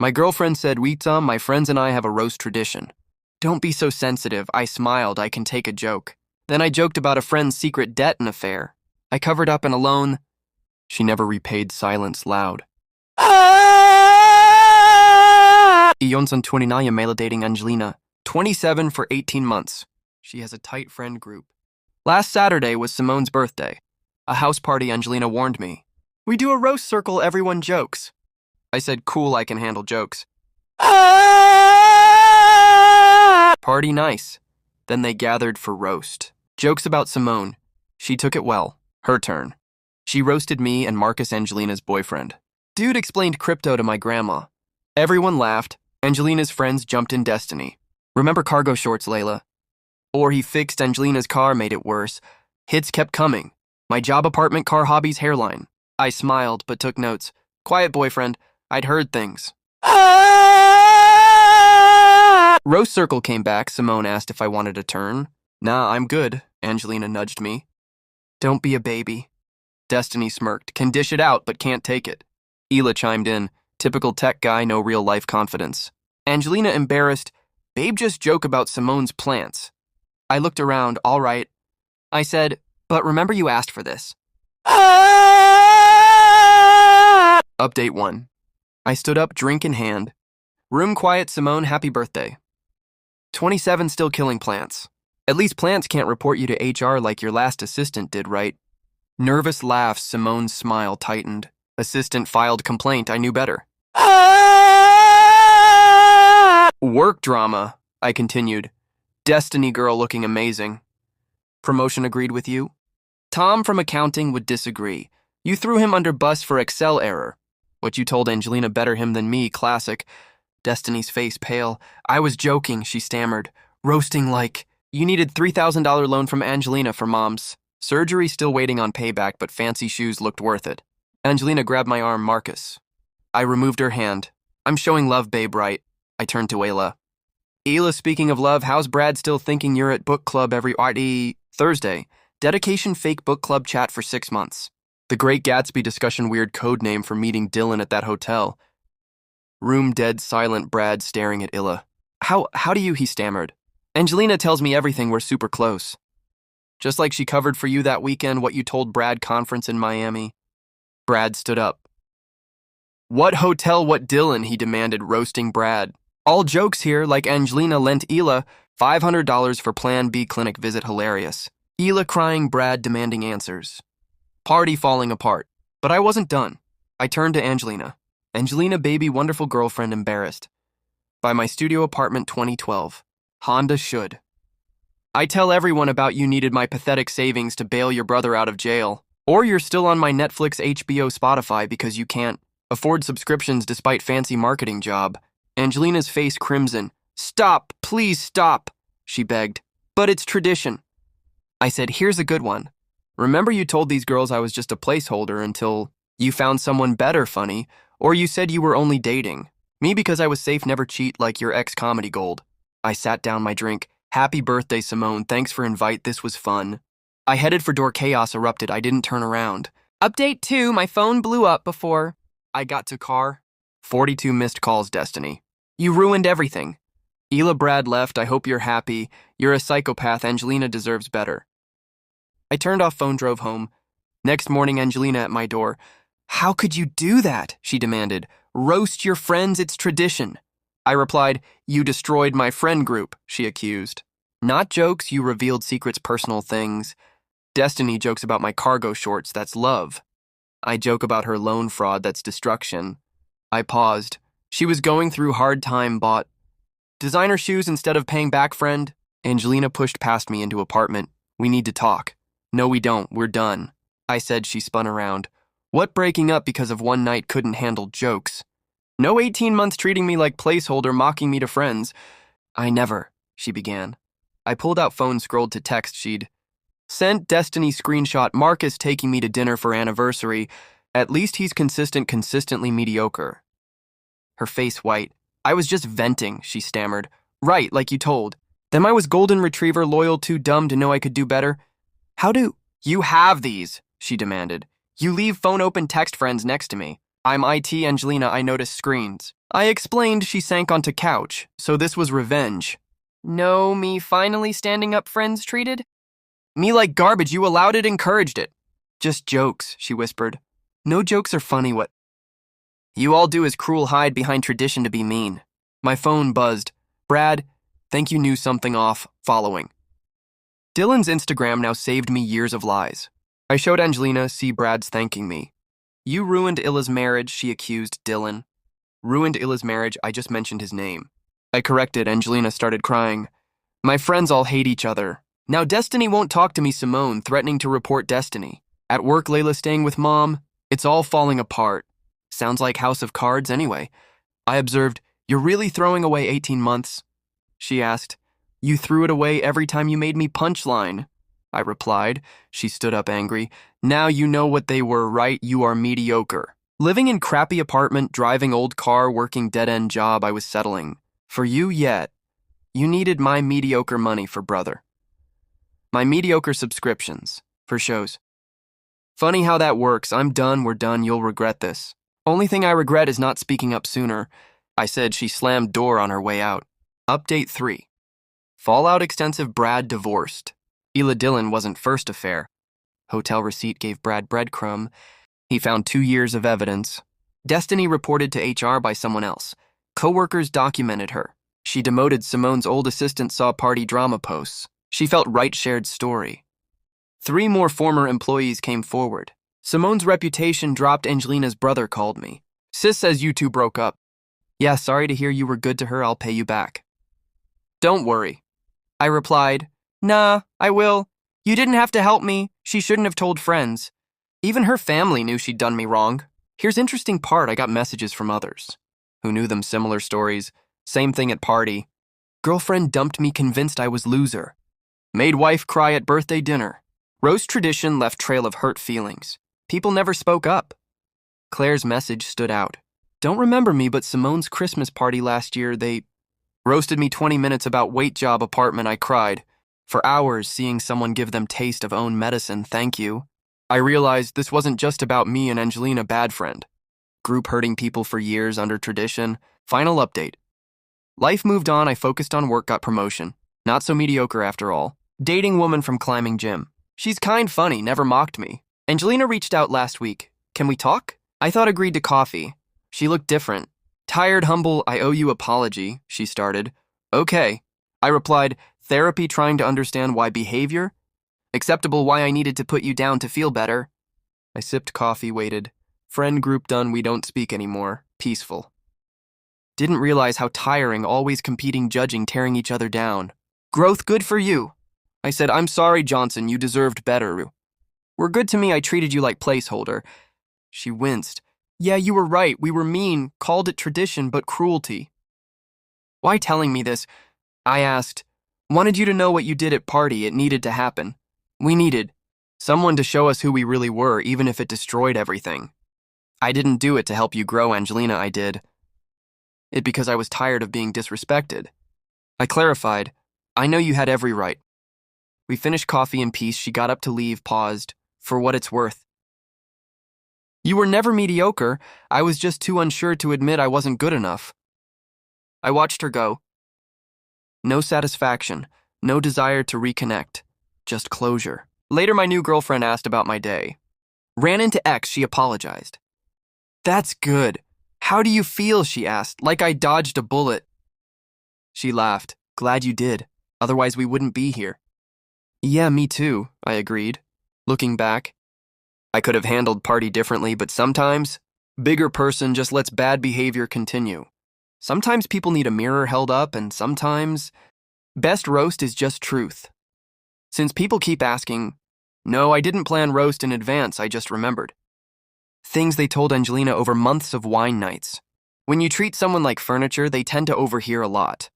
My girlfriend said, Aita, my friends and I have a roast tradition. Don't be so sensitive. I smiled. I can take a joke. Then I joked about a friend's secret debt and affair. I covered up in a loan. She never repaid silence loud. Iyonsan 29 male dating Angelina, 27 for 18 months. She has a tight friend group. Last Saturday was Simone's birthday. A house party, Angelina warned me. We do a roast circle, everyone jokes. I said, cool, I can handle jokes. Party nice. Then they gathered for roast. Jokes about Simone. She took it well. Her turn. She roasted me and Marcus, Angelina's boyfriend. Dude explained crypto to my grandma. Everyone laughed. Angelina's friends jumped in Destiny. Remember cargo shorts, Layla? Or he fixed Angelina's car, made it worse. Hits kept coming. My job, apartment, car, hobbies, hairline. I smiled, but took notes. Quiet boyfriend. I'd heard things. Roast circle came back. Simone asked if I wanted a turn. Nah, I'm good. Angelina nudged me. Don't be a baby. Destiny smirked. Can dish it out, but can't take it. Hila chimed in. Typical tech guy, no real life confidence. Angelina embarrassed. Babe just joke about Simone's plants. I looked around. All right. I said, but remember you asked for this. Update 1. I stood up, drink in hand. Room quiet, Simone, happy birthday. 27 still killing plants. At least plants can't report you to HR like your last assistant did, right? Nervous laughs, Simone's smile tightened. Assistant filed complaint, I knew better. Work drama, I continued. Destiny girl looking amazing. Promotion agreed with you? Tom from accounting would disagree. You threw him under bus for Excel error. What you told Angelina better him than me, classic. Destiny's face pale. I was joking, she stammered. Roasting like, you needed $3,000 loan from Angelina for mom's. Surgery still waiting on payback, but fancy shoes looked worth it. Angelina grabbed my arm, Marcus. I removed her hand. I'm showing love, babe, right? I turned to Ayla. Ayla, speaking of love, how's Brad still thinking you're at book club every Thursday? Dedication fake book club chat for 6 months. The Great Gatsby discussion weird code name for meeting Dylan at that hotel. Room dead silent, Brad staring at Ayla. How do you, he stammered. Angelina tells me everything, we're super close. Just like she covered for you that weekend what you told Brad conference in Miami. Brad stood up. What hotel, what Dylan, he demanded, roasting Brad. All jokes here, like Angelina lent Ayla $500 for Plan B clinic visit, hilarious. Ayla crying, Brad demanding answers. Party falling apart. But I wasn't done. I turned to Angelina. Angelina, baby, wonderful girlfriend, embarrassed. By my studio apartment 2012. Honda should. I tell everyone about you needed my pathetic savings to bail your brother out of jail. Or you're still on my Netflix, HBO, Spotify because you can't afford subscriptions despite fancy marketing job. Angelina's face crimson. Stop, please stop, she begged. But it's tradition. I said, here's a good one. Remember you told these girls I was just a placeholder until you found someone better, funny, or you said you were only dating. Me because I was safe, never cheat like your ex-comedy gold. I sat down my drink. Happy birthday, Simone. Thanks for invite. This was fun. I headed for door. Chaos erupted. I didn't turn around. Update 2. My phone blew up before I got to car. 42 missed calls, Destiny. You ruined everything. Ayla, Brad left. I hope you're happy. You're a psychopath. Angelina deserves better. I turned off phone, drove home. Next morning, Angelina at my door. How could you do that? She demanded. Roast your friends, it's tradition. I replied, you destroyed my friend group, she accused. Not jokes, you revealed secrets, personal things. Destiny jokes about my cargo shorts, that's love. I joke about her loan fraud, that's destruction. I paused. She was going through hard time, bought designer shoes instead of paying back, friend. Angelina pushed past me into apartment. We need to talk. No, we don't, we're done. I said. She spun around. What, breaking up because of one night, couldn't handle jokes? No 18 months treating me like placeholder, mocking me to friends. I never, she began. I pulled out phone, scrolled to text. She'd sent. Destiny screenshot. Marcus taking me to dinner for anniversary. At least he's consistently mediocre. Her face white. I was just venting, she stammered. Right, like you told. Then I was golden retriever, loyal, too dumb to know I could do better. How do you have these? She demanded. You leave phone open, text friends next to me. I'm IT Angelina, I noticed screens. I explained she sank onto couch, so this was revenge. No, me finally standing up friends treated? Me like garbage, you allowed it, encouraged it. Just jokes, she whispered. No jokes are funny, what? You all do is cruel hide behind tradition to be mean. My phone buzzed. Brad, think you knew something off, following. Dylan's Instagram now saved me years of lies. I showed Angelina, see Brad's thanking me. You ruined Illa's marriage, she accused Dylan. Ruined Illa's marriage, I just mentioned his name. I corrected, Angelina started crying. My friends all hate each other. Now Destiny won't talk to me, Simone, threatening to report Destiny. At work, Layla staying with Mom. It's all falling apart. Sounds like House of Cards anyway. I observed, you're really throwing away 18 months? She asked. You threw it away every time you made me punchline. I replied. She stood up angry. Now you know what they were, right? You are mediocre. Living in crappy apartment, driving old car, working dead-end job I was settling. For you, yet. You needed my mediocre money for brother. My mediocre subscriptions. For shows. Funny how that works. I'm done, we're done, you'll regret this. Only thing I regret is not speaking up sooner. I said. She slammed door on her way out. Update 3. Fallout extensive, Brad divorced. Ela Dylan wasn't first affair. Hotel receipt gave Brad breadcrumb. He found 2 years of evidence. Destiny reported to HR by someone else. Coworkers documented her. She demoted Simone's old assistant, saw party drama posts. She felt right shared story. 3 more former employees came forward. Simone's reputation dropped. Angelina's brother called me. Sis says you two broke up. Yeah, sorry to hear you were good to her, I'll pay you back. Don't worry. I replied, nah, I will. You didn't have to help me. She shouldn't have told friends. Even her family knew she'd done me wrong. Here's interesting part, I got messages from others who knew them, similar stories. Same thing at party. Girlfriend dumped me, convinced I was loser. Made wife cry at birthday dinner. Roast tradition left trail of hurt feelings. People never spoke up. Claire's message stood out. Don't remember me, but Simone's Christmas party last year, they roasted me 20 minutes about weight job apartment. I cried. For hours, seeing someone give them taste of own medicine, thank you. I realized this wasn't just about me and Angelina, bad friend. Group hurting people for years under tradition. Final update. Life moved on, I focused on work, got promotion. Not so mediocre after all. Dating woman from climbing gym. She's kind funny, never mocked me. Angelina reached out last week. Can we talk? I thought agreed to coffee. She looked different. Tired, humble, I owe you apology, she started. Okay. I replied, therapy, trying to understand why behavior? Acceptable, why I needed to put you down to feel better. I sipped coffee, waited. Friend group done, we don't speak anymore. Peaceful. Didn't realize how tiring, always competing, judging, tearing each other down. Growth good for you. I said, I'm sorry, Johnson, you deserved better. Were good to me, I treated you like placeholder. She winced. Yeah, you were right, we were mean, called it tradition, but cruelty. Why telling me this? I asked. Wanted you to know what you did at party, it needed to happen. We needed someone to show us who we really were, even if it destroyed everything. I didn't do it to help you grow, Angelina, I did it because I was tired of being disrespected. I clarified, I know you had every right. We finished coffee in peace, she got up to leave, paused, for what it's worth. You were never mediocre, I was just too unsure to admit I wasn't good enough. I watched her go. No satisfaction, no desire to reconnect, just closure. Later, my new girlfriend asked about my day. Ran into X, she apologized. That's good. How do you feel, she asked, like I dodged a bullet. She laughed. Glad you did, otherwise we wouldn't be here. Yeah, me too, I agreed. Looking back, I could have handled party differently, but sometimes, bigger person just lets bad behavior continue. Sometimes people need a mirror held up, and sometimes, best roast is just truth. Since people keep asking, no, I didn't plan roast in advance, I just remembered. Things they told Angelina over months of wine nights. When you treat someone like furniture, they tend to overhear a lot.